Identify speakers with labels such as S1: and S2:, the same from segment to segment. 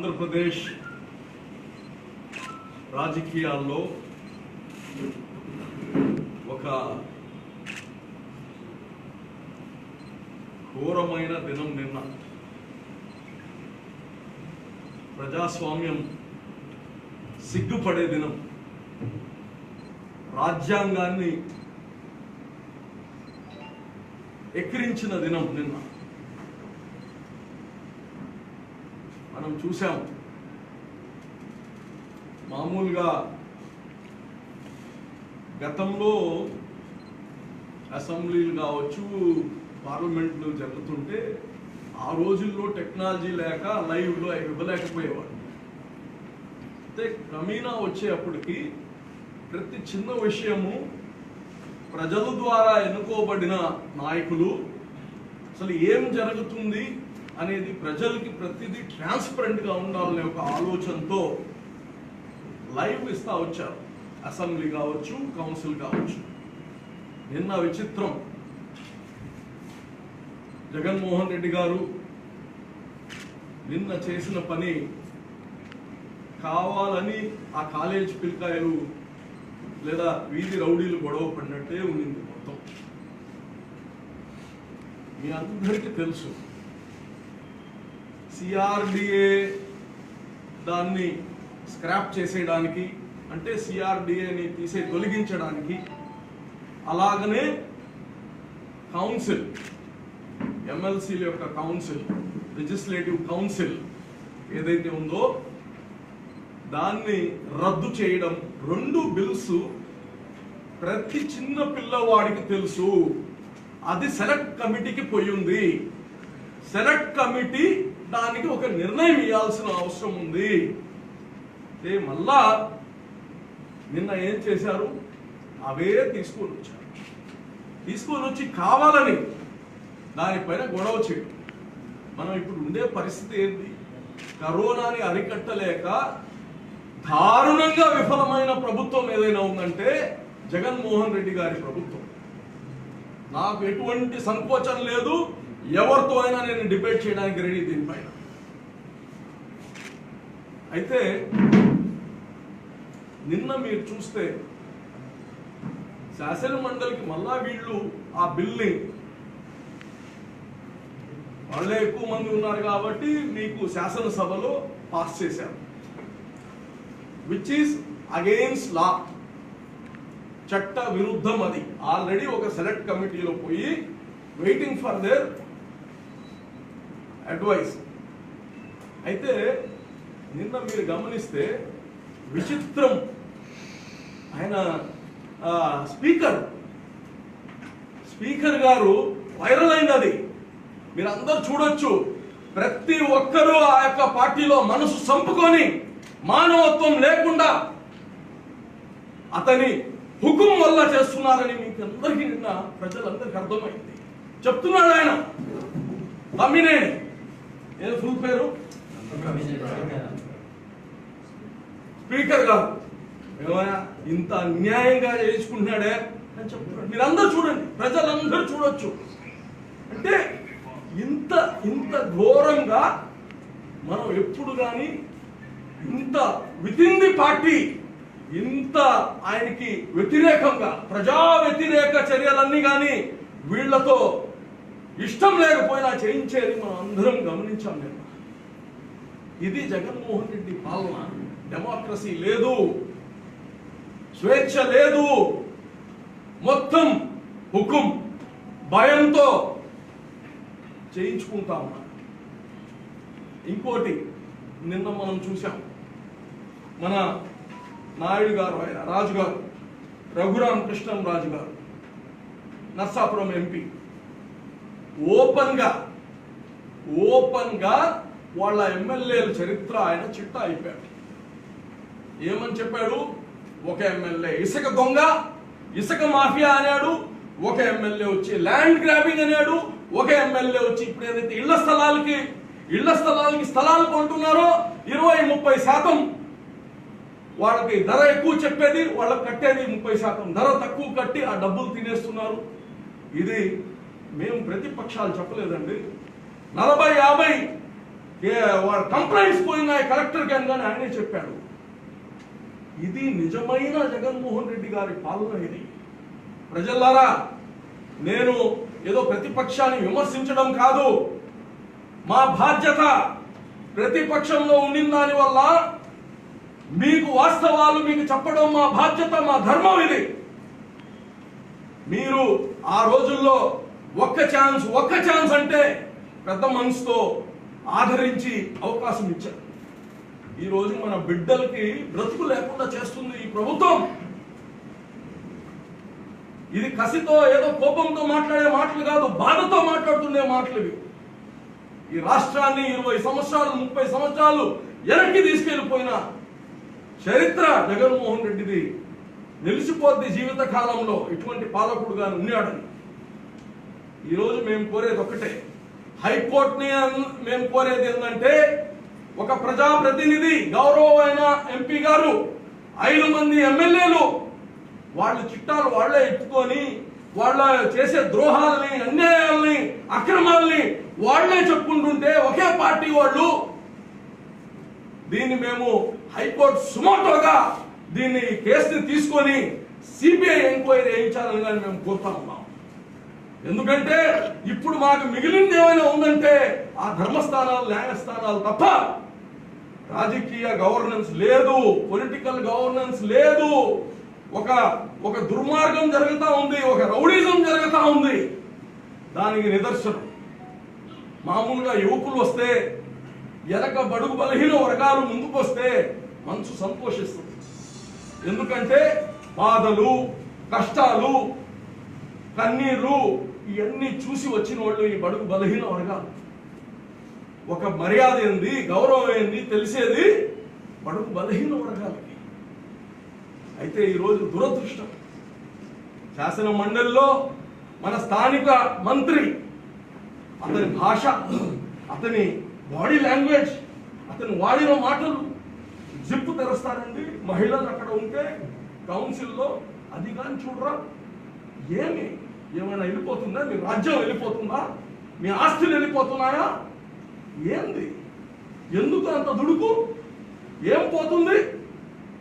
S1: ఆంధ్రప్రదేశ్ రాజకీయాల్లో ఒక ఘోరమైన దినం నిన్న. ప్రజాస్వామ్యం సిగ్గుపడే దినం, రాజ్యాంగాన్ని ఎక్కిరించిన దినం నిన్న. మనం చూసాం, మామూలుగా గతంలో అసెంబ్లీలు కావచ్చు, పార్లమెంట్లు జరుగుతుంటే ఆ రోజుల్లో టెక్నాలజీ లేక లైవ్లో అవి ఇవ్వలేకపోయేవాడు. అయితే క్రమేణా వచ్చేప్పటికి ప్రతి చిన్న విషయము ప్రజల ద్వారా ఎన్నుకోబడిన నాయకులు అసలు ఏం జరుగుతుంది అనేది ప్రజలకి ప్రతిదీ ట్రాన్స్పరెంట్గా ఉండాలనే ఒక ఆలోచనతో లైవ్ ఇస్తా వచ్చారు. అసెంబ్లీ కావచ్చు, కౌన్సిల్ కావచ్చు. నిన్న విచిత్రం, జగన్మోహన్ రెడ్డి గారు నిన్న చేసిన పని కావాలని ఆ కాలేజ్ పిల్లకాయలు లేదా వీధి రౌడీలు గొడవ పడినట్టే ఉండింది మొత్తం. మీ అందరికీ తెలుసు, సిఆర్డిఏ దాన్ని స్క్రాప్ చేసేయడానికి, అంటే సిఆర్డిఏని తొలగించడానికి, అలాగనే కౌన్సిల్, ఎమ్మెల్సీల యొక్క కౌన్సిల్, లెజిస్లేటివ్ కౌన్సిల్ ఏదైతే ఉందో దాన్ని రద్దు చేయడం. రెండు బిల్స్ ప్రతి చిన్న పిల్లవాడికి తెలుసు. అది సెలెక్ట్ కమిటీకి పోయి ఉంది. సెలెక్ట్ కమిటీ దానికి ఒక నిర్ణయం ఇవ్వాల్సిన అవసరం ఉంది. మళ్ళా నిన్న ఏం చేశారు, అవే తీసుకొని వచ్చి కావాలని దానిపైన గొడవ చేయడం. మనం ఇప్పుడు ఉండే పరిస్థితి ఏంటి? కరోనాని అరికట్టలేక దారుణంగా విఫలమైన ప్రభుత్వం ఏదైనా ఉందంటే జగన్మోహన్ రెడ్డి గారి ప్రభుత్వం. నాకు ఎటువంటి సంకోచం లేదు, ఎవరితో అయినా నేను డిబేట్ చేయడానికి రెడీ దీనిపైన. అయితే నిన్న మీరు చూస్తే శాసన మండలికి మళ్ళా వీళ్ళు ఆ బిల్ని, వాళ్ళే ఎక్కువ మంది ఉన్నారు కాబట్టి మీకు శాసనసభలో పాస్ చేశారు, విచ్ ఈస్ అగెయిన్స్ లా, చట్ట విరుద్ధం. అది ఆల్రెడీ ఒక సెలెక్ట్ కమిటీలో పోయి వెయిటింగ్ ఫర్ దేర్ అడ్వైస్. అయితే నిన్న మీరు గమనిస్తే విచిత్రం, ఆయన స్పీకర్ గారు వైరల్ అయింది. అది మీరు అందరూ చూడొచ్చు. ప్రతి ఒక్కరూ ఆ యొక్క పార్టీలో మనసు సంపుకొని మానవత్వం లేకుండా అతని హుకుం వల్ల చేస్తున్నారని మీకు అందరికీ నిన్న ప్రజలందరికీ అర్థమైంది. చెప్తున్నాడు ఆయన, తమ్మినేని, ఏదో ఫుల్ పేరు, స్పీకర్ గారు ఏమయ్యా ఇంత అన్యాయంగా చేయించుకుంటున్నాడే అని చెప్తున్నాడు. మీరందరూ చూడండి, ప్రజలందరూ చూడొచ్చు. అంటే ఇంత ఘోరంగా మనం ఎప్పుడు కానీ ఇంత వితిన్ ది పార్టీ ఇంత ఆయనకి వ్యతిరేకంగా ప్రజా వ్యతిరేక చర్యలన్నీ కానీ వీళ్లతో ఇష్టం లేకపోయినా చేయించేది మనం అందరం గమనించాం. నేను ఇది జగన్మోహన్ రెడ్డి పాలన. డెమోక్రసీ లేదు, స్వేచ్ఛ లేదు, మొత్తం హుకుం భయంతో చేయించుకుంటా ఉన్నారు. ఇంకోటి నిన్న మనం చూసాం, మన నాయుడు గారు, ఆయన రాజు గారు, రఘురామ కృష్ణం రాజు గారు, నర్సాపురం ఎంపీ, ఓపెన్ గా వాళ్ళ ఎమ్మెల్యేల చరిత్ర ఆయన చిట్టా అయిపోయాడు. ఏమని చెప్పాడు? ఒక ఎమ్మెల్యే ఇసుక దొంగ, ఇసుక మాఫియా అన్నాడు. ఒక ఎమ్మెల్యే వచ్చి ల్యాండ్ గ్రాబింగ్ అన్నాడు. ఒక ఎమ్మెల్యే వచ్చి ఇప్పుడు ఏదైతే ఇళ్ల స్థలాలకి స్థలాలు కొంటున్నారో 20-30% వాళ్ళకి ధర ఎక్కువ చెప్పేది, వాళ్ళకి కట్టేది 30%, ధర తక్కువ కట్టి ఆ డబ్బులు తినేస్తున్నారు. ఇది మేము ప్రతిపక్షాలు చెప్పలేదండి. 40-50 వాళ్ళ కంప్లైంట్స్ పోయినాయి కలెక్టర్కి అని కానీ ఆయనే చెప్పాడు. ఇది నిజమైన జగన్మోహన్ రెడ్డి గారి పాలన. ఇది ప్రజలారా, నేను ఏదో ప్రతిపక్షాన్ని విమర్శించడం కాదు. మా బాధ్యత ప్రతిపక్షంలో ఉండిన దాని వల్ల మీకు వాస్తవాలు మీకు చెప్పడం మా బాధ్యత, మా ధర్మం ఇది. మీరు ఆ రోజుల్లో ఒక్క ఛాన్స్ అంటే పెద్ద మనసుతో ఆదరించి అవకాశం ఇచ్చారు. ఈరోజు మన బిడ్డలకి బ్రతుకు లేకుండా చేస్తుంది ఈ ప్రభుత్వం. ఇది కసితో ఏదో కోపంతో మాట్లాడే మాటలు కాదు, బాధతో మాట్లాడుతుండే మాటలు ఇవి. ఈ రాష్ట్రాన్ని 20 సంవత్సరాలు 30 సంవత్సరాలు వెనక్కి తీసుకెళ్లిపోయిన చరిత్ర జగన్మోహన్ రెడ్డిది. నిలిచిపోద్ది జీవిత కాలంలో ఇటువంటి పాలకుడుగా ఉన్నాడని. ఈరోజు మేము కోరేది ఒకటే, హైకోర్టుని మేము కోరేది ఏంటంటే, ఒక ప్రజాప్రతినిధి గౌరవమైన ఎంపీ గారు 5 మంది ఎమ్మెల్యేలు వాళ్ళు చిట్టాలు వాళ్లే ఎత్తుకొని వాళ్ళ చేసే ద్రోహాలని, అన్యాయాలని, అక్రమాలని వాళ్లే చెప్పుకుంటుంటే ఒకే పార్టీ వాళ్ళు దీన్ని మేము హైకోర్టు సుమోటోగా దీన్ని కేసుని తీసుకొని సిబిఐ ఎంక్వైరీ చేయించాలని కానీ మేము కోరుతా ఉన్నాం. ఎందుకంటే ఇప్పుడు మాకు మిగిలింది ఏమైనా ఉందంటే ఆ ధర్మస్థానాలు, న్యాయస్థానాలు తప్ప రాజకీయ గవర్నెన్స్ లేదు, పొలిటికల్ గవర్నెన్స్ లేదు. ఒక దుర్మార్గం జరుగుతా ఉంది, ఒక రౌడీజం జరుగుతా ఉంది. దానికి నిదర్శనం మామూలుగా యువకులు వస్తే, వెనక బడుగు బలహీన వర్గాలు ముందుకు వస్తే మనసు సంతోషిస్తుంది. ఎందుకంటే బాధలు, కష్టాలు, కన్నీరు ఇవన్నీ చూసి వచ్చిన వాళ్ళు ఈ బడుగు బలహీన వర్గాలు. ఒక మర్యాద ఏంది, గౌరవం ఏంది తెలిసేది బడుగు బలహీన వర్గాలకి. అయితే ఈరోజు దురదృష్టం, శాసన మండలిలో మన స్థానిక మంత్రి, అతని భాష, అతని బాడీ లాంగ్వేజ్, అతను వాడిన మాటలు జిప్పు తెరుస్తారండి మహిళలు అక్కడ ఉంటే కౌన్సిల్లో. అది కానీ చూడరా, ఏమైనా వెళ్ళిపోతుందా? మీ రాజ్యం వెళ్ళిపోతుందా? మీ ఆస్తులు వెళ్ళిపోతున్నాయా? ఏంది? ఎందుకు అంత దుడుకు? ఏం పోతుంది?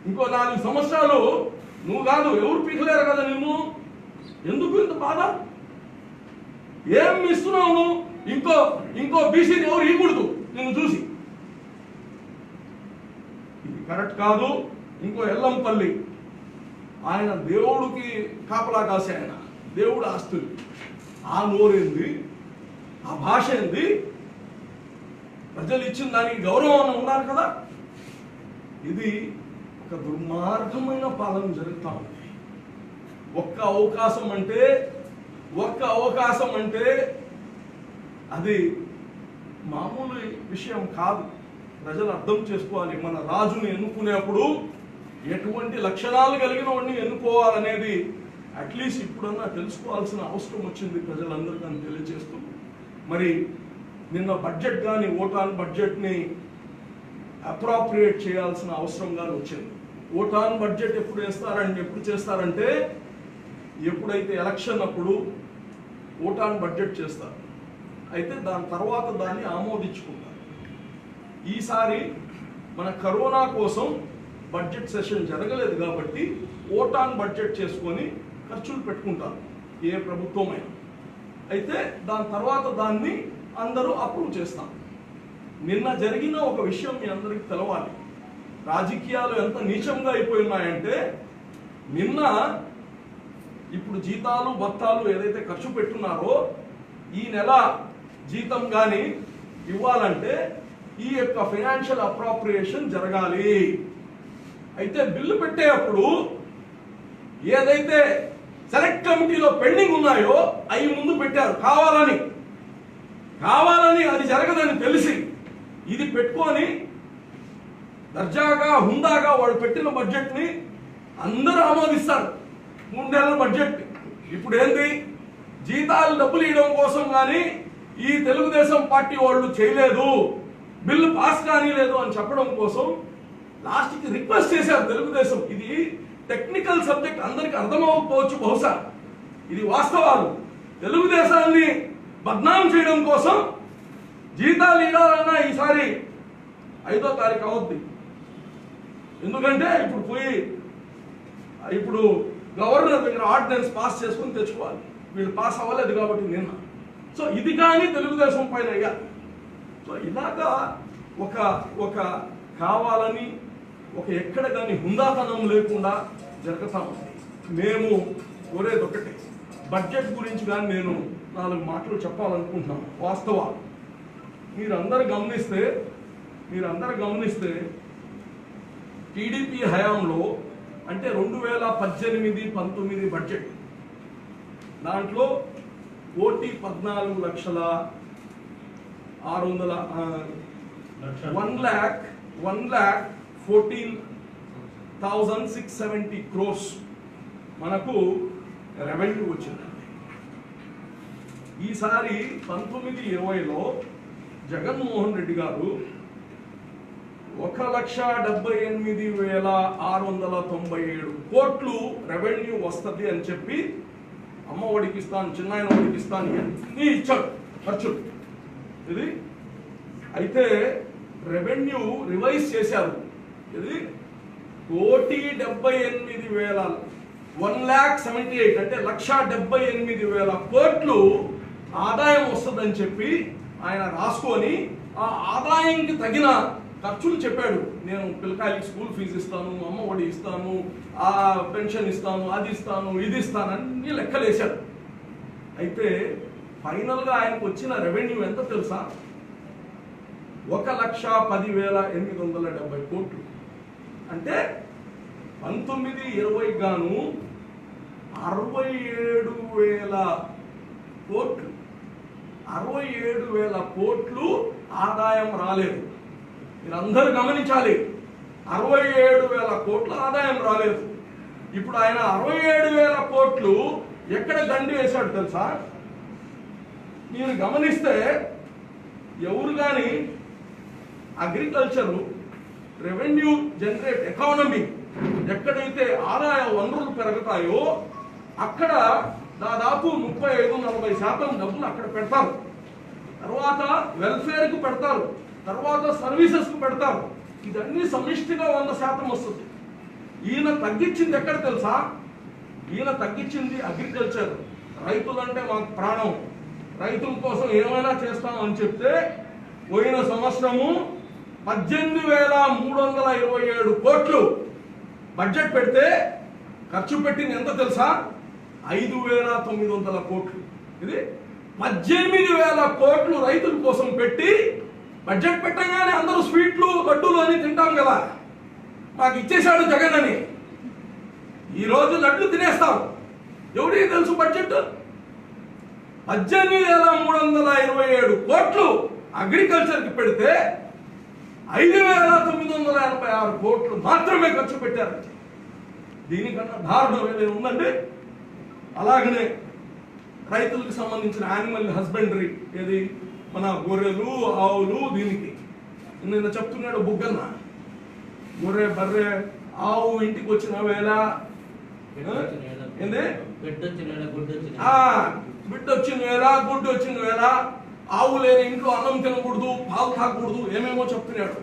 S1: ఇంకో 4 సంవత్సరాలు నువ్వు కాదు ఎవరు పీకలేరు కదా నిన్ను. ఎందుకు ఇంత బాధ? ఏం ఇస్తున్నావు నువ్వు? ఇంకో బీసీని ఎవరు ఇవ్వకూడదు నిన్ను చూసి. ఇది కరెక్ట్ కాదు. ఇంకో ఎల్లంపల్లి, ఆయన దేవుడికి కాపలా కాసే ఆయన, దేవుడు ఆస్తులు. ఆ నోరేంది? ఆ భాష ఏంది? ప్రజలు ఇచ్చిన దానికి గౌరవం ఉండాలి కదా. ఇది ఒక దుర్మార్గమైన పాలన జరుగుతూ ఉంది. ఒక్క అవకాశం అంటే అది మామూలు విషయం కాదు. ప్రజలు అర్థం చేసుకోవాలి. మన రాజుని ఎన్నుకునేప్పుడు ఎటువంటి లక్షణాలు కలిగిన వాడిని ఎన్నుకోవాలనేది అట్లీస్ట్ ఇప్పుడన్నా తెలుసుకోవాల్సిన అవసరం వచ్చింది ప్రజలందరికీ అని తెలియజేస్తూ, మరి నిన్న బడ్జెట్ కానీ ఓటాన్ బడ్జెట్ని అప్రాప్రియేట్ చేయాల్సిన అవసరం కానీ వచ్చింది. ఓటాన్ బడ్జెట్ ఎప్పుడు చేస్తారంటే ఎప్పుడైతే ఎలక్షన్ అప్పుడు ఓటాన్ బడ్జెట్ చేస్తారు. అయితే దాని తర్వాత దాన్ని ఆమోదించుకుంటారు. ఈసారి మన కరోనా కోసం బడ్జెట్ సెషన్ జరగలేదు కాబట్టి ఓటాన్ బడ్జెట్ చేసుకొని ఖర్చులు పెట్టుకుంటారు ఏ ప్రభుత్వమైనా. అయితే దాని తర్వాత దాన్ని అందరూ అప్రూవ్ చేస్తాం. నిన్న జరిగిన ఒక విషయం మీ అందరికీ తెలవాలి. రాజకీయాలు ఎంత నీచంగా అయిపోయినాయంటే, నిన్న ఇప్పుడు జీతాలు భత్తాలు ఏదైతే ఖర్చు పెట్టున్నారో ఈ నెల జీతం కానీ ఇవ్వాలంటే ఈ యొక్క ఫైనాన్షియల్ అప్రాప్రియేషన్ జరగాలి. అయితే బిల్లు పెట్టేటప్పుడు ఏదైతే సెలెక్ట్ కమిటీలో పెండింగ్ ఉన్నాయో అవి ముందు పెట్టారు కావాలని అది జరగదని తెలిసి ఇది పెట్టుకొని దర్జాగా హుందాగా వాళ్ళు పెట్టిన బడ్జెట్ని అందరూ ఆమోదిస్తారు. 3 నెలల బడ్జెట్. ఇప్పుడు ఏంది? జీతాలు డబ్బులు ఇవ్వడం కోసం కానీ ఈ తెలుగుదేశం పార్టీ వాళ్ళు చేయలేదు, బిల్లు పాస్ కానీ లేదు అని చెప్పడం కోసం లాస్ట్కి రిక్వెస్ట్ చేశారు తెలుగుదేశం. ఇది టెక్నికల్ సబ్జెక్ట్, అందరికి అర్థమవకపోవచ్చు బహుశా, ఇది వాస్తవాలు. తెలుగుదేశాన్ని బద్నాం చేయడం కోసం జీతాలు ఇవ్వాలన్నా ఈసారి 5వ తారీఖు అవుద్ది. ఎందుకంటే ఇప్పుడు గవర్నర్ దగ్గర ఆర్డినెన్స్ పాస్ చేసుకుని తెచ్చుకోవాలి. వీళ్ళు పాస్ అవ్వలేదు కాబట్టి నిన్న. సో ఇది కానీ తెలుగుదేశం పైన అయ్యాలి. సో ఇలాగా ఒక కావాలని ఎక్కడ కానీ హుందాతనం లేకుండా జరుగుతూ ఉంది. మేము కోరేది ఒకటి, బడ్జెట్ గురించి కానీ నేను 4 మాటలు చెప్పాలనుకుంటున్నాను. వాస్తవాలు మీరందరూ గమనిస్తే టీడీపీ హయాంలో అంటే 2018-19 బడ్జెట్ దాంట్లో 1,14,670 crores మనకు రెవెన్యూ వచ్చిందండి. ఈసారి 19-20లో జగన్మోహన్ రెడ్డి గారు 1,78,697 కోట్లు రెవెన్యూ వస్తుంది అని చెప్పి అమ్మ ఒడికి ఇస్తాను, చిన్నాయన ఒడికి ఇస్తాను అన్నీ ఇచ్చాడు ఖర్చులు. ఇది అయితే రెవెన్యూ రివైజ్ చేశారు. ఇది 1,78,000 1,78,000 అంటే 1,78,000 కోట్లు ఆదాయం వస్తుందని చెప్పి ఆయన రాసుకొని ఆ ఆదాయానికి తగిన ఖర్చులు చెప్పాడు. నేను పిల్లకాయలకి స్కూల్ ఫీజు ఇస్తాను, అమ్మ ఒడి ఇస్తాను, ఆ పెన్షన్ ఇస్తాను, అది ఇస్తాను, ఇది ఇస్తాను అన్ని లెక్కలేశాడు. అయితే ఫైనల్గా ఆయనకు వచ్చిన రెవెన్యూ ఎంత తెలుసా? 1,10,870 కోట్లు. అంటే 19-20 గాను 67,000 కోట్లు 67,000 కోట్లు ఆదాయం రాలేదు. మీరందరూ గమనించాలి, 67,000 కోట్ల ఆదాయం రాలేదు. ఇప్పుడు ఆయన 67,000 కోట్లు ఎక్కడ దండి వేశాడు తెలుసా? మీరు గమనిస్తే ఎవరు కానీ అగ్రికల్చరు, రెవెన్యూ జనరేట్ ఎకానమీ ఎక్కడైతే ఆదాయ వనరులు పెరుగుతాయో అక్కడ దాదాపు 35-40% డబ్బులు అక్కడ పెడతారు. తర్వాత వెల్ఫేర్కు పెడతారు, తర్వాత సర్వీసెస్కు పెడతారు. ఇదన్నీ సమిష్టిగా 100% వస్తుంది. ఈయన తగ్గించింది ఎక్కడ తెలుసా? ఈయన తగ్గించింది అగ్రికల్చర్. రైతులంటే మాకు ప్రాణం, రైతుల కోసం ఏమైనా చేస్తామని చెప్తే పోయిన సంవత్సరము 18,327 కోట్లు బడ్జెట్ పెడితే ఖర్చు పెట్టింది ఎంత తెలుసా? 5,900 కోట్లు. ఇది 18,000 కోట్లు రైతుల కోసం పెట్టి బడ్జెట్ పెట్టగానే అందరూ స్వీట్లు లడ్డూలు అని తింటాం కదా, మాకు ఇచ్చేశాడు జగన్ అని. ఈరోజు లడ్లు తినేస్తాం. ఎవరికి తెలుసు బడ్జెట్? 18,327 కోట్లు అగ్రికల్చర్కి పెడితే 5,986 కోట్లు మాత్రమే ఖర్చు పెట్టారు. దీనికన్నా దారుణం ఏదైనా ఉందండి? అలాగనే రైతులకు సంబంధించిన యానిమల్ హస్బెండరీ, ఏది మన గొర్రెలు, ఆవులు, దీనికి నిన్న చెప్తున్నాడు బుగ్గన్న, గొర్రె, బర్రె, ఆవు ఇంటికి వచ్చిన వేళ ఏంది బిడ్డ వచ్చిన వేళ, గుడ్డు వచ్చిన వేళ, ఆవు లేని ఇంట్లో అన్నం తినకూడదు, పాలు తాగకూడదు, ఏమేమో చెప్తున్నాడు.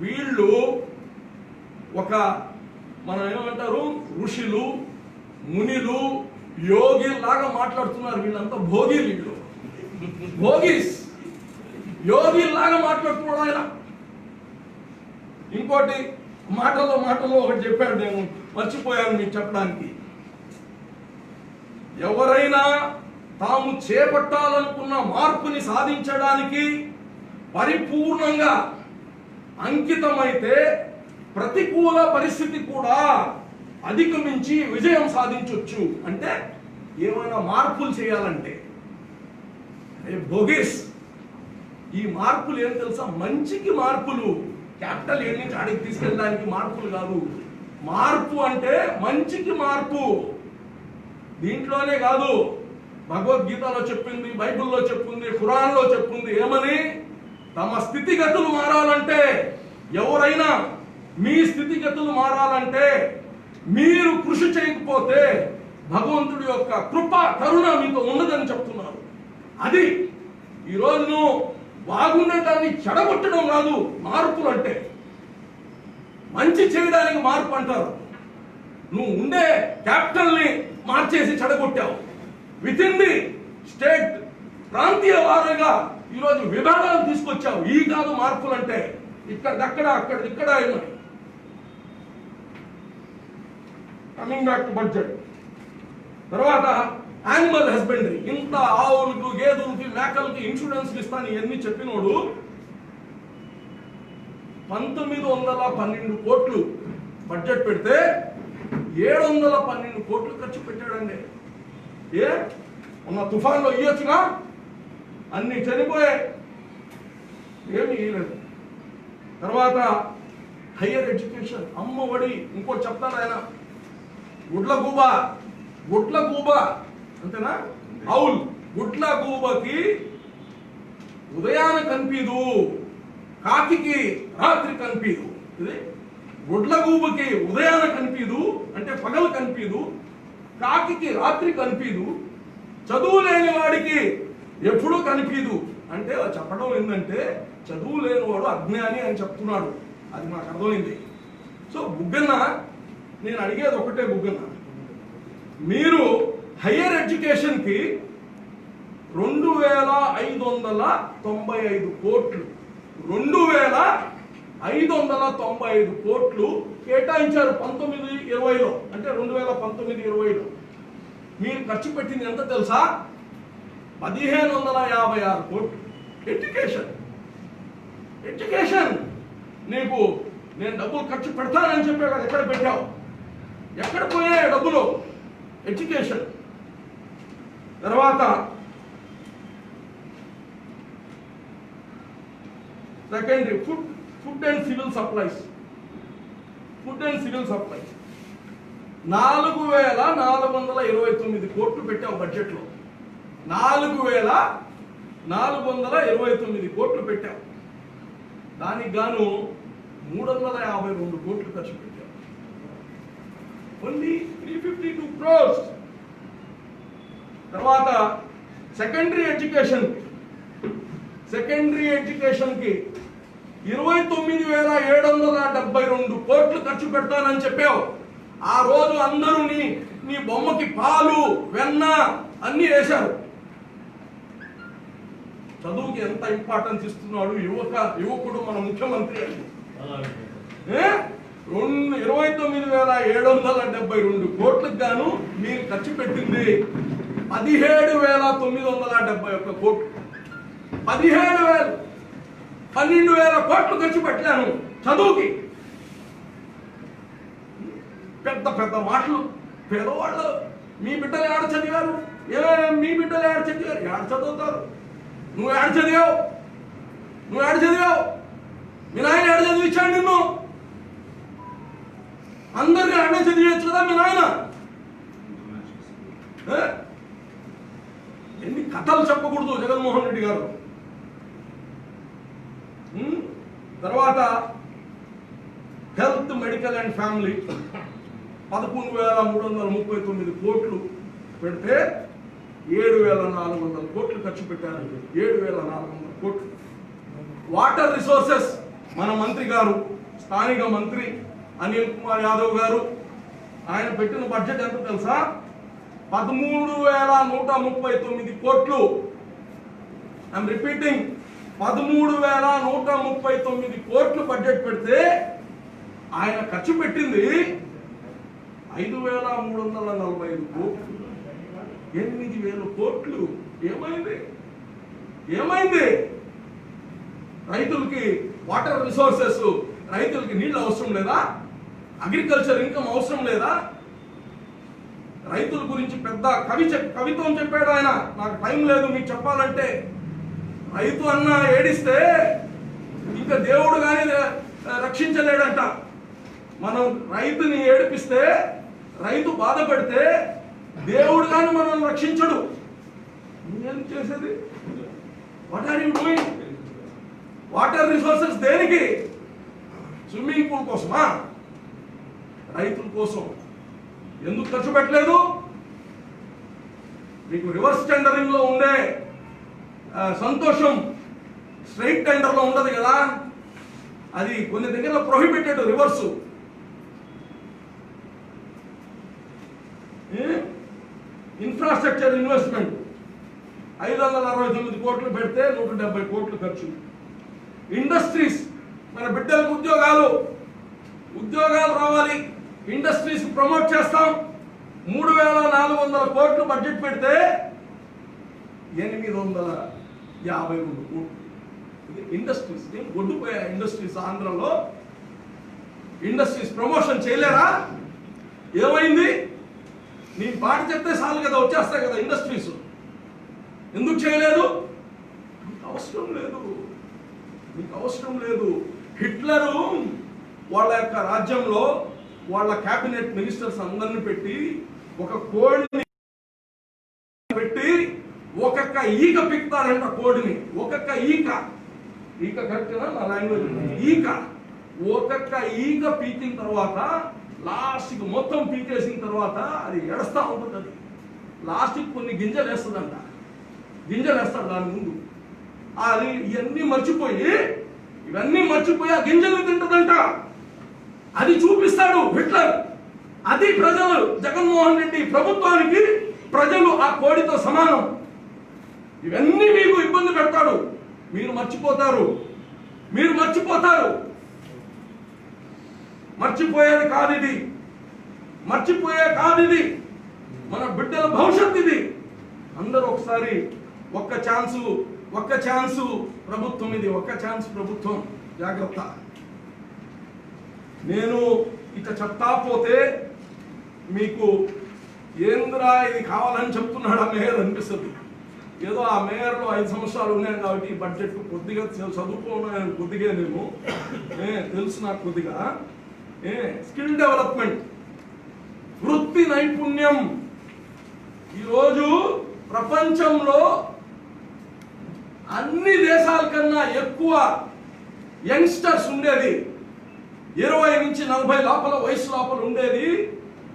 S1: వీళ్ళు ఒక మనం ఏమంటారు, ఋషులు, మునిలు, యోగి లాగా మాట్లాడుతున్నారు. వీళ్ళంతా భోగిలు, వీళ్ళు భోగిస్, యోగి లాగా మాట్లాడుతున్నాడు ఆయన. ఇంకోటి మాటలో ఒకటి చెప్పాడు, నేను మర్చిపోయాను మీకు చెప్పడానికి. ఎవరైనా తాము చేపట్టాలనుకున్న మార్పుని సాధించడానికి పరిపూర్ణంగా అంకితమైతే ప్రతికూల పరిస్థితి కూడా అధిగమించి విజయం సాధించవచ్చు. అంటే ఏమైనా మార్పులు చేయాలంటే బోగిస్. ఈ మార్పులు ఏం తెలుసా? మంచికి మార్పులు, క్యాపిటల్ ఏ నుంచి ఆడికి తీసుకెళ్ళడానికి మార్పులు కాదు. మార్పు అంటే మంచికి మార్పు. దీంట్లోనే కాదు, భగవద్గీతలో చెప్పింది, బైబిల్లో చెప్పింది, ఖురాన్లో చెప్పింది. ఏమని? తమ స్థితిగతులు మారాలంటే, ఎవరైనా మీ స్థితిగతులు మారాలంటే మీరు కృషి చేయకపోతే భగవంతుడి యొక్క కృప, కరుణ మీతో ఉండదని చెప్తున్నారు. అది ఈరోజు నువ్వు బాగుండటాన్ని చెడగొట్టడం కాదు మార్పులు అంటే. మంచి చేయడానికి మార్పు అంటారు. నువ్వు ఉండే క్యాపిటల్ని మార్చేసి చెడగొట్టావు. విత్ ఇన్ ది స్టేట్ ప్రాంతీయ వారుగా ఈరోజు విభాగాలు తీసుకొచ్చావు. ఈ కాదు మార్పులు అంటే. ఇక్కడక్కడ అక్కడిక్కడ అయినాయి. Coming back to budget. తర్వాత యానిమల్ హస్బెండరీ. ఇంత ఆవులకు, గేదెలకి, మేకలకి ఇన్సూరెన్స్ ఇస్తాను ఇవన్నీ చెప్పినోడు 1912 కోట్లు బడ్జెట్ పెడితే 712 కోట్లు ఖర్చు పెట్టాడండి. ఉన్న తుఫాన్లో ఇయ్యొచ్చుగా, అన్ని చనిపోయాయి, ఏమి ఇయ్యలేదు. తర్వాత హయ్యర్ ఎడ్యుకేషన్, అమ్మ ఒడి. ఇంకోటి చెప్తాడు ఆయన, గుడ్ల గూబ అంతేనా, అవును. గుడ్ల గూబకి ఉదయాన కనిపించదు, కాకికి రాత్రి కనిపించదు. ఇది గుడ్ల గూబకి ఉదయాన కనిపించదు అంటే పగలు కనిపించదు, కాకికి రాత్రి కనిపించదు, చదువు లేని వాడికి ఎప్పుడూ కనిపించదు. అంటే చెప్పడం ఏంటంటే చదువు లేనివాడు అజ్ఞాని అని చెప్తున్నాడు. అది నాకు అర్థమైంది. సో బుగ్గన్న, నేను అడిగేది ఒకటే బుగ్గన్న, మీరు హయ్యర్ ఎడ్యుకేషన్కి 2595 కోట్లు 2595 కోట్లు కేటాయించారు 1920లో. అంటే 2019-20లో మీరు ఖర్చు పెట్టింది ఎంత తెలుసా? 1556 కోట్లు. ఎడ్యుకేషన్ నీకు నేను డబ్బులు ఖర్చు పెడతానని చెప్పే కదా, ఎక్కడ పెట్టావు? ఎక్కడ పోయాయి డబ్బులు? ఎడ్యుకేషన్. తర్వాత secondary food and civil supplies. 4429 కోట్లు పెట్టావు బడ్జెట్లో. 4429 కోట్లు పెట్టావు. దానికి గాను 352 కోట్లు ఖర్చు పెట్టావు. Only 352 crores. తర్వాత సెకండరీ ఎడ్యుకేషన్కి 29,772 కోట్లు ఖర్చు పెడతానని చెప్పావు. ఆ రోజు అందరూ నీ బొమ్మకి పాలు, వెన్న అన్ని వేశారు. చదువుకి ఎంత ఇంపార్టెన్స్ ఇస్తున్నాడు యువకుడు మన ముఖ్యమంత్రి అని. 29,772 కోట్లకు గాను మీరు ఖర్చు పెట్టింది 17,971 కోట్లు. 12,000 కోట్లు ఖర్చు పెట్టాను చదువుకి. పెద్ద మాటలు. పేదవాళ్ళు మీ బిడ్డలు ఏడ చదివారు? మీ బిడ్డలు ఏడ చదివారు? ఏడ చదువుతారు? నువ్వు ఏడ చదివావు? మీ నాయన ఏడ చదివించాడు నిన్ను? అందరినీ ఆడే చదివచ్చు కదా మీ నాయన. ఎన్ని కథలు చెప్పకూడదు జగన్మోహన్ రెడ్డి గారు. తర్వాత హెల్త్, మెడికల్ అండ్ ఫ్యామిలీ 11,339 కోట్లు పెడితే 7,400 కోట్లు ఖర్చు పెట్టారు. 7,400 కోట్లు. వాటర్ రిసోర్సెస్ మన మంత్రి గారు, స్థానిక మంత్రి అనిల్ కుమార్ యాదవ్ గారు, ఆయన పెట్టిన బడ్జెట్ ఎంత తెలుసా? 13,139 కోట్లు. ఐఎమ్ రిపీటింగ్, 13,139 కోట్లు బడ్జెట్ పెడితే ఆయన ఖర్చు పెట్టింది 5,345 కోట్లు. 8,000 కోట్లు. ఏమైంది? రైతులకి వాటర్ రిసోర్సెస్, రైతులకి నీళ్ళు అవసరం లేదా? అగ్రికల్చర్ ఇన్కమ్ అవసరం లేదా? రైతుల గురించి పెద్ద కవిత్వం చెప్పాడు ఆయన. నాకు టైం లేదు మీకు చెప్పాలంటే. రైతు అన్న ఏడిస్తే ఇంకా దేవుడు కానీ రక్షించలేడంట. మనం రైతుని ఏడిపిస్తే, రైతు బాధపడితే దేవుడు కానీ మనల్ని రక్షించడు. నువ్వేం చేసేది? What are you doing? Water resources దేనికి? స్విమ్మింగ్ పూల్ కోసమా? రైతుల కోసం ఎందుకు ఖర్చు పెట్టలేదు? మీకు రివర్స్ టెండరింగ్ లో ఉండే సంతోషం స్ట్రైట్ టెండర్లో ఉండదు కదా, అది కొన్ని దగ్గర ప్రొహిబిటెడ్ రివర్సు. ఇన్ఫ్రాస్ట్రక్చర్ ఇన్వెస్ట్మెంట్ 569 కోట్లు పెడితే 170 కోట్లు ఖర్చు. ఇండస్ట్రీస్, మన బిడ్డలకు ఉద్యోగాలు రావాలి, ఇండస్ట్రీస్ ప్రమోట్ చేస్తాం. 3400 కోట్లు బడ్జెట్ పెడితే 852 కోట్లు. ఇండస్ట్రీస్ గొడ్డుపోయా. ఇండస్ట్రీస్ ఆంధ్రలో ఇండస్ట్రీస్ ప్రమోషన్ చేయలేరా? ఏమైంది? నీ పాట చెప్తే చాలు కదా, వచ్చేస్తాయి కదా ఇండస్ట్రీస్. ఎందుకు చేయలేదు? మీకు అవసరం లేదు. హిట్లరు వాళ్ళ యొక్క రాజ్యంలో వాళ్ళ క్యాబినెట్ మినిస్టర్స్ అందరిని పెట్టి ఒక కోడిని పెట్టి ఒక్కొక్క ఈక పిక్తారంట. కోడిని ఒక్కొక్క ఈక కరెక్టేనా నా లాంగ్వేజ్? ఒక్కొక్క ఈక పీకిన తర్వాత లాస్ట్కి మొత్తం పీకేసిన తర్వాత అది ఎడస్తా ఉంటుంది. అది లాస్ట్కి కొన్ని గింజలు వేస్తుందంట. గింజలు వేస్తాడు దాని ముందు. అది ఇవన్నీ మర్చిపోయి ఆ గింజలు తింటుందంట. అది చూపిస్తాడు హిట్లర్. అది ప్రజలు, జగన్మోహన్ రెడ్డి ప్రభుత్వానికి ప్రజలు ఆ కోడితో సమానం. ఇవన్నీ మీకు ఇబ్బంది పెడతాడు. మీరు మర్చిపోతారు. మర్చిపోయేది కాదు ఇది. మన బిడ్డల భవిష్యత్తు ఇది. అందరూ ఒకసారి ఒక్క ఛాన్సు ప్రభుత్వం ఇది. ఒక్క ఛాన్స్ ప్రభుత్వం. జాగ్రత్త. నేను ఇక చెప్తా పోతే మీకు ఏంద్రా ఇది కావాలని చెప్తున్నాడు ఆ మేయర్ అనిపిస్తుంది. ఏదో ఆ మేయర్లో 5 సంవత్సరాలు ఉన్నాయి కాబట్టి బడ్జెట్ కొద్దిగా చదువుకోవడం కొద్దిగానేమో తెలుసు నాకు కొద్దిగా. స్కిల్ డెవలప్మెంట్, వృత్తి నైపుణ్యం. ఈరోజు ప్రపంచంలో అన్ని దేశాల కన్నా ఎక్కువ యంగ్స్టర్స్ ఉండేది 20 నుంచి 40 లోపల వయసు లోపల ఉండేది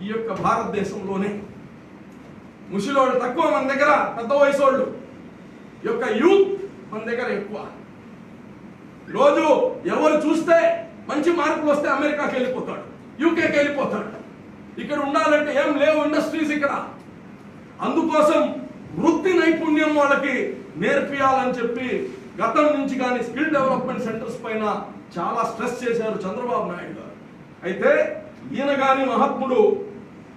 S1: ఈ యొక్క భారతదేశంలోనే. ముసలోళ్ళు తక్కువ మన దగ్గర, పెద్ద వయసు వాళ్ళు యొక్క యూత్ మన దగ్గర ఎక్కువ. రోజు ఎవరు చూస్తే మంచి మార్కులు వస్తే అమెరికాకి వెళ్ళిపోతాడు, యూకేకి వెళ్ళిపోతాడు. ఇక్కడ ఉండాలంటే ఏం లేవు ఇండస్ట్రీస్ ఇక్కడ. అందుకోసం వృత్తి నైపుణ్యం వాళ్ళకి నేర్పియాలని చెప్పి గతం నుంచి కానీ స్కిల్ డెవలప్మెంట్ సెంటర్స్ పైన చాలా స్ట్రెస్ చేశారు చంద్రబాబు నాయుడు గారు. అయితే ఈయన కానీ మహాత్ముడు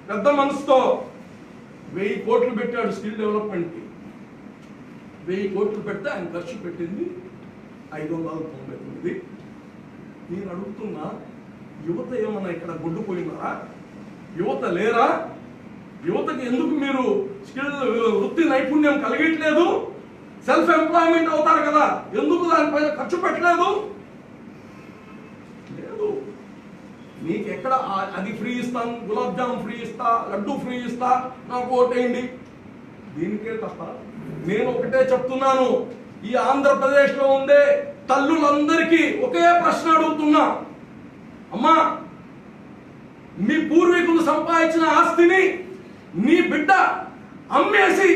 S1: పెద్ద మనసుతో 1000 కోట్లు పెట్టాడు స్కిల్ డెవలప్మెంట్కి. 1000 కోట్లు పెడితే ఆయన ఖర్చు పెట్టింది 599. నేను అడుగుతున్నా, యువత ఏమన్నా ఇక్కడ గుడ్డుపోయినారా? యువత లేరా? యువతకి ఎందుకు మీరు వృత్తి నైపుణ్యం కలిగట్లేదు? సెల్ఫ్ ఎంప్లాయ్మెంట్ అవుతారు కదా, ఎందుకు దానిపైన ఖర్చు పెట్టలేదు? లేదు. నీకు ఎక్కడ అది ఫ్రీ ఇస్తాను, గులాబ్ జామ్ ఫ్రీ ఇస్తా, లడ్డు ఫ్రీ ఇస్తా, నాకు ఓటేయండి, దీనికే తప్ప. నేను ఒకటే చెప్తున్నాను, ఈ ఆంధ్రప్రదేశ్లో ఉండే తల్లులందరికీ ఒకే ప్రశ్న అడుగుతున్నా. అమ్మా, మీ పూర్వీకులు సంపాదించిన ఆస్తిని నీ బిడ్డ అమ్మేసి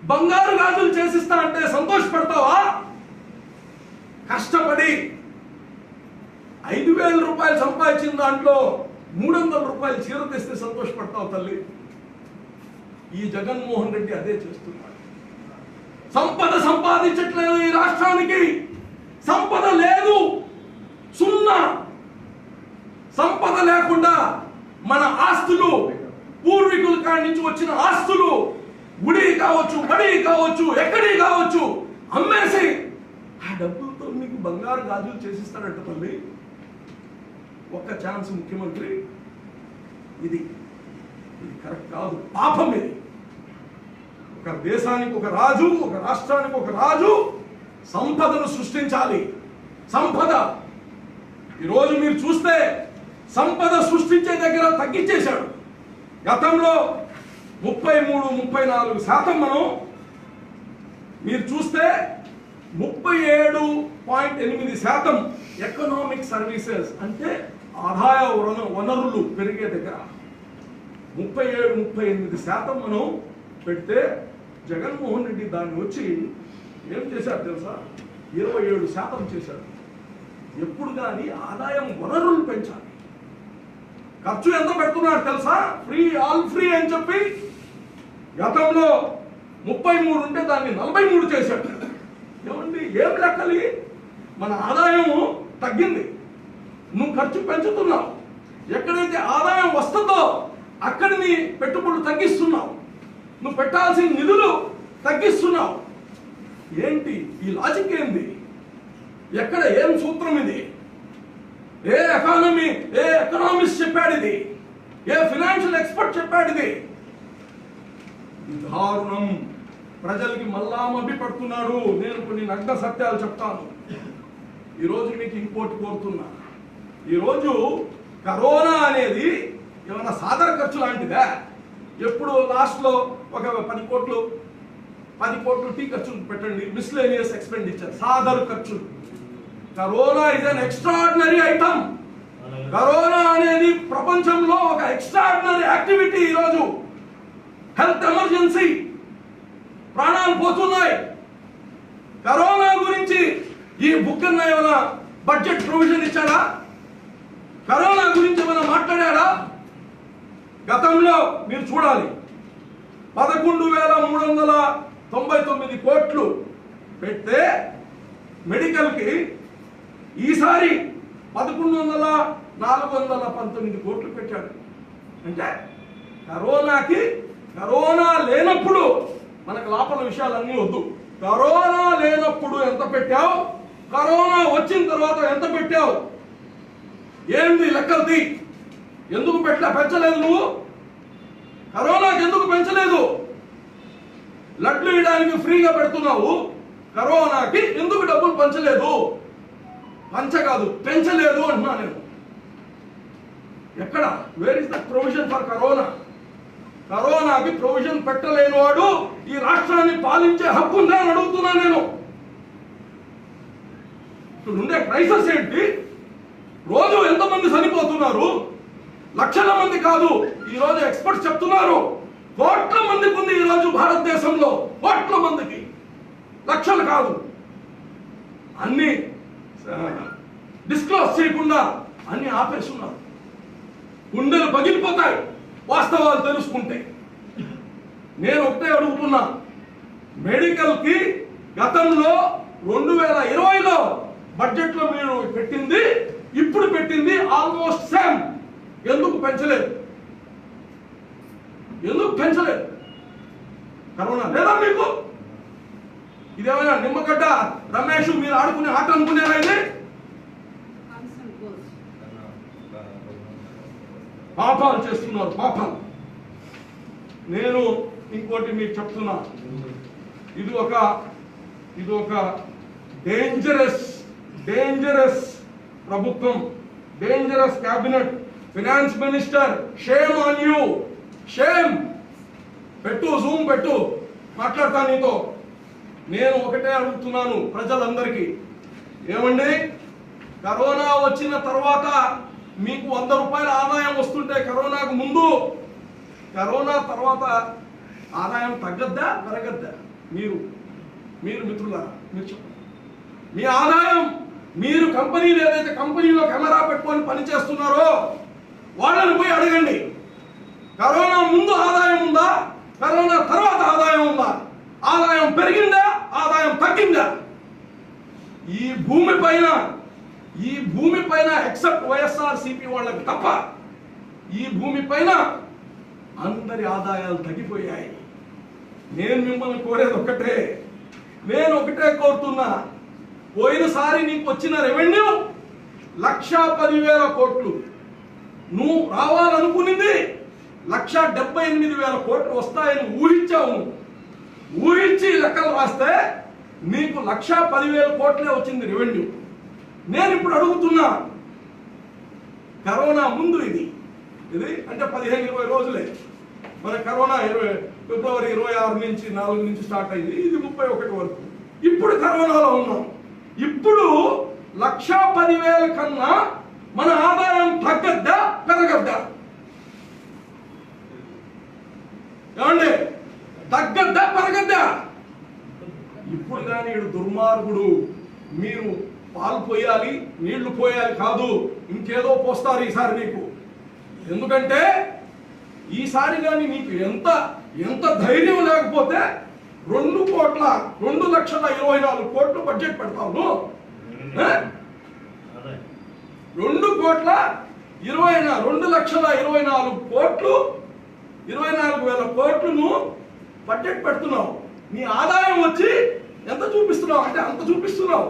S1: బంగారు గాజులు చేసిస్తా అంటే సంతోషపడతావా? కష్టపడి 5,000 రూపాయలు సంపాదించిన దాంట్లో 300 రూపాయలు చీర తెస్తే సంతోషపడతావు తల్లి? ఈ జగన్మోహన్ రెడ్డి అదే చేస్తున్నాడు. సంపద సంపాదించట్లేదు ఈ రాష్ట్రానికి. సంపద లేదు, సున్నా. సంపద లేకుండా మన ఆస్తులు, పూర్వీకుల కాడి నుంచి వచ్చిన ఆస్తులు, గుడి కావచ్చు, బడి కావచ్చు, ఎక్కడి కావచ్చు, అమ్మేసి ఆ డబ్బులతో మీకు బంగారు గాజులు చేసిస్తాడంట తల్లి. ఒక్క ఛాన్స్ ముఖ్యమంత్రి. ఇది కరెక్ట్ కాదు, పాపం ఇది. ఒక దేశానికి ఒక రాజు, ఒక రాష్ట్రానికి ఒక రాజు సంపదను సృష్టించాలి. సంపద ఈరోజు మీరు చూస్తే సంపద సృష్టించే దగ్గర తగ్గించేశాడు. గతంలో 33-34% మనం మీరు చూస్తే 37.8% ఎకనామిక్ సర్వీసెస్ అంటే ఆదాయ వనరులు పెరిగే దగ్గర 37-38% మనం పెడితే జగన్మోహన్ రెడ్డి దాన్ని వచ్చి ఏం చేశారు తెలుసా? 27% చేశారు. ఎప్పుడు కానీ ఆదాయం వనరులు పెంచాలి. ఖర్చు ఎంత పెడుతున్నారు తెలుసా? ఫ్రీ, ఆల్ ఫ్రీ అని చెప్పి గతంలో 33 ఉంటే దాన్ని 43 చేశాడు. ఏమండి, ఏం లెక్కలి? మన ఆదాయం తగ్గింది, నువ్వు ఖర్చు పెంచుతున్నావు. ఎక్కడైతే ఆదాయం వస్తుందో అక్కడ నీ పెట్టుబడులు తగ్గిస్తున్నావు, నువ్వు పెట్టాల్సిన నిధులు తగ్గిస్తున్నావు. ఏంటి ఈ లాజిక్? ఏంది? ఎక్కడ ఏం సూత్రం ఇది? ఏ ఎకనామిస్ట్ చెప్పాడు ఇది? ఏ ఫైనాన్షియల్ ఎక్స్పర్ట్ చెప్పాడు ఇది? దారుణం. ప్రజలకి మళ్ళా మభ్య పడుతున్నాడు. నేను కొన్ని నగ్న సత్యాలు చెప్తాను. ఈరోజు మీకు ఇంకోటి కోరుతున్నా. ఈరోజు కరోనా అనేది ఏమన్నా సాధారణ ఖర్చు లాంటిదా? ఎప్పుడు లాస్ట్లో ఒక 10 కోట్లు టీ ఖర్చు పెట్టండి, మిస్లేనియస్ ఎక్స్పెండిచర్, సాధారణ ఖర్చు. Corona is an extraordinary item. Corona అనేది ప్రపంచంలో ఒక ఎక్స్ట్రాడినరీ యాక్టివిటీ. ఈరోజు హెల్త్ ఎమర్జెన్సీ, ప్రాణాలు పోతున్నాయి. కరోనా గురించి ఈ బుక్కన్న ఏమైనా బడ్జెట్ ప్రొవిజన్ ఇచ్చాడా? కరోనా గురించి ఏమైనా మాట్లాడాడా? గతంలో మీరు చూడాలి, 11,399 కోట్లు పెడితే మెడికల్కి ఈసారి 11,419 కోట్లు పెట్టాడు. అంటే కరోనా లేనప్పుడు మనకు లోపల విషయాలన్నీ వద్దు. కరోనా లేనప్పుడు ఎంత పెట్టావు, కరోనా వచ్చిన తర్వాత ఎంత పెట్టావు, ఏంది లెక్కలది? ఎందుకు పెంచలేదు నువ్వు? కరోనాకి ఎందుకు పెంచలేదు? లడ్లు ఇవ్వడానికి ఫ్రీగా పెడుతున్నావు, కరోనాకి ఎందుకు డబ్బులు పంచలేదు? పెంచలేదు అంటున్నా నేను. ఎక్కడ? Where is the provision for corona? కరోనాకి ప్రొవిజన్ పెట్టలేని వాడు ఈ రాష్ట్రాన్ని పాలించే హక్కు ఉందా అని అడుగుతున్నా నేను. ఇప్పుడు ఉండే క్రైసిస్ ఏంటి? రోజు ఎంతమంది చనిపోతున్నారు? లక్షల మంది కాదు, ఈరోజు ఎక్స్పర్ట్స్ చెప్తున్నారు కోట్ల మందికి ఉంది ఈరోజు భారతదేశంలో. కోట్ల మందికి, లక్షలు కాదు. అన్ని డిస్క్లోజ్ చేయకుండా అన్ని ఆపేస్తున్నారు. గుండెలు పగిలిపోతాయి వాస్తవాలు తెలుసుకుంటే. నేను ఒకటే అడుగుతున్నా, మెడికల్కి గతంలో 2020లో బడ్జెట్లో మీరు పెట్టింది, ఇప్పుడు పెట్టింది ఆల్మోస్ట్ సేమ్. ఎందుకు పెంచలేదు? కరోనా లేదా మీకు? ఇదేమైనా నిమ్మగడ్డ రమేష్ మీరు ఆడుకునే ఆట అనుకునేలా ఇది? పాపాలు చేస్తున్నారు, పాపాలు. నేను ఇంకోటి మీకు చెప్తున్నా, ఇది ఒక డేంజరస్ ప్రభుత్వం, dangerous cabinet. Finance minister, shame on you, shame. Zoom పెట్టు, మాట్లాడతా నీతో. నేను ఒకటే అడుగుతున్నాను ప్రజలందరికీ, ఏమండి, కరోనా వచ్చిన తర్వాత మీకు 100 రూపాయల ఆదాయం వస్తుంటే కరోనాకు ముందు, కరోనా తర్వాత ఆదాయం తగ్గద్దా పెరగద్దా? మీరు మిత్రులారా మీరు చెప్పండి. మీ ఆదాయం, మీరు కంపెనీలు ఏదైతే కంపెనీలో కెమెరా పెట్టుకొని పనిచేస్తున్నారో వాళ్ళని పోయి అడగండి. కరోనా ముందు ఆదాయం ఉందా, కరోనా తర్వాత ఆదాయం ఉందా? ఆదాయం పెరిగిందా, ఆదాయం తగ్గిందా? ఈ భూమి పైన ఎక్సెప్ట్ వైఎస్ఆర్సీపీ వాళ్ళకి తప్ప ఈ భూమి పైన అందరి ఆదాయాలు తగ్గిపోయాయి. నేను మిమ్మల్ని కోరేది ఒకటే, నేను ఒకటే కోరుతున్నా. పోయినసారి నీకు వచ్చిన రెవెన్యూ 1,10,000 కోట్లు, నువ్వు రావాలనుకునింది 1,78,000 కోట్లు వస్తాయని ఊహించావు. ఊహించి లెక్కలు రాస్తే నీకు 1,10,000 కోట్లే వచ్చింది రెవెన్యూ. నేను ఇప్పుడు అడుగుతున్నా, కరోనా ముందు ఇది అంటే 15-20 రోజులే. మన కరోనా ఫిబ్రవరి 26 నుంచి 4 నుంచి స్టార్ట్ అయింది, ఇది 31 వరకు. ఇప్పుడు కరోనాలో ఉన్నాం. ఇప్పుడు 1,10,000 కన్నా మన ఆదాయం తగ్గద్దా పెరగద్దా? ఏమండి, తగ్గద్దా పెరగద్దా? ఇప్పుడు కానీ వీడు దుర్మార్గుడు, మీరు పాలు పోయాలి నీళ్లు పోయాలి కాదు, ఇంకేదో పోస్తారు ఈసారి నీకు. ఎందుకంటే ఈసారి కానీ నీకు ఎంత ధైర్యం లేకపోతే 2,24,00,000 కోట్లు బడ్జెట్ పెడతావు. 2,24,00,000 కోట్లు 24,000 కోట్లను బడ్జెట్ పెడుతున్నావు. నీ ఆదాయం వచ్చి ఎంత చూపిస్తున్నావు అంటే అంత చూపిస్తున్నావు.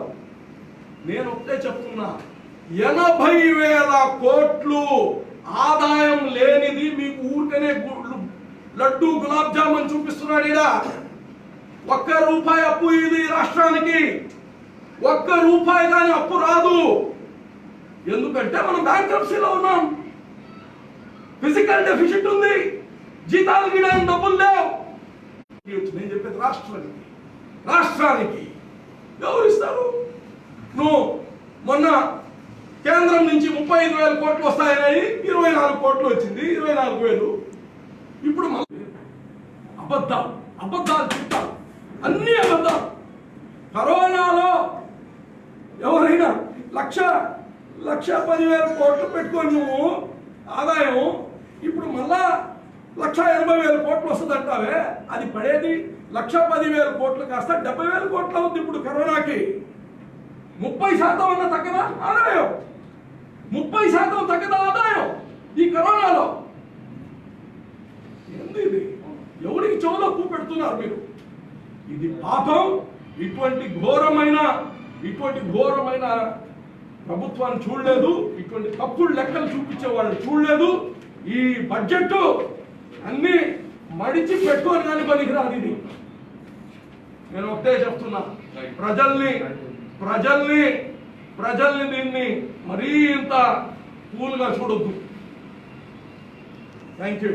S1: నేను ఒకటే చెప్తున్నా, 80,000 కోట్లు ఆదాయం లేనిది మీకు ఊరికనే లడ్డు గులాబ్ జామున్ చూపిస్తున్నాడు. ఈడ ₹1 అప్పు ఇది రాష్ట్రానికి, ₹1 కానీ అప్పు రాదు. ఎందుకంటే మనం బ్యాంక్రప్సీలో ఉన్నాం, ఫిజికల్ డెఫిసిట్ ఉంది, జీతాలు గీయడానికి డబ్బులు లేవు. నేను చెప్పేది రాష్ట్రానికి ఎవరు ఇస్తారు? నువ్వు మొన్న కేంద్రం నుంచి 35,000 కోట్లు వస్తాయని 24 కోట్లు వచ్చింది, 24,000. ఇప్పుడు అబద్ధాలు చెప్తారు, అన్ని అబద్ధాలు. కరోనాలో ఎవరైనా 1,10,000 కోట్లు పెట్టుకొని నువ్వు ఆదాయం, ఇప్పుడు మళ్ళా 1,80,000 కోట్లు వస్తుందంటావే, అది పడేది 1,10,000 కోట్లు కాస్త 70,000 కోట్లు అవుతుంది. ఇప్పుడు కరోనాకి 30% అన్న తగ్గదా ఆదాయం? 30% తగ్గదా ఆదాయం ఈ కరోనాలో? ఏంది ఇది? ఎవరికి చెవులో పువ్వు పెడుతున్నారు మీరు? ఇది పాపం. ఇటువంటి ఘోరమైన ప్రభుత్వాన్ని చూడలేదు, ఇటువంటి తప్పుడు లెక్కలు చూపించే వాళ్ళని చూడలేదు. ఈ బడ్జెట్ అన్ని మడిచి పెట్టుకొని కానీ పనికిరాదు ఇది. నేను ఒకటే చెప్తున్నా, ప్రజల్ని దీన్ని మరీ ఇంత కూల్గా చూడొద్దు. Thank you.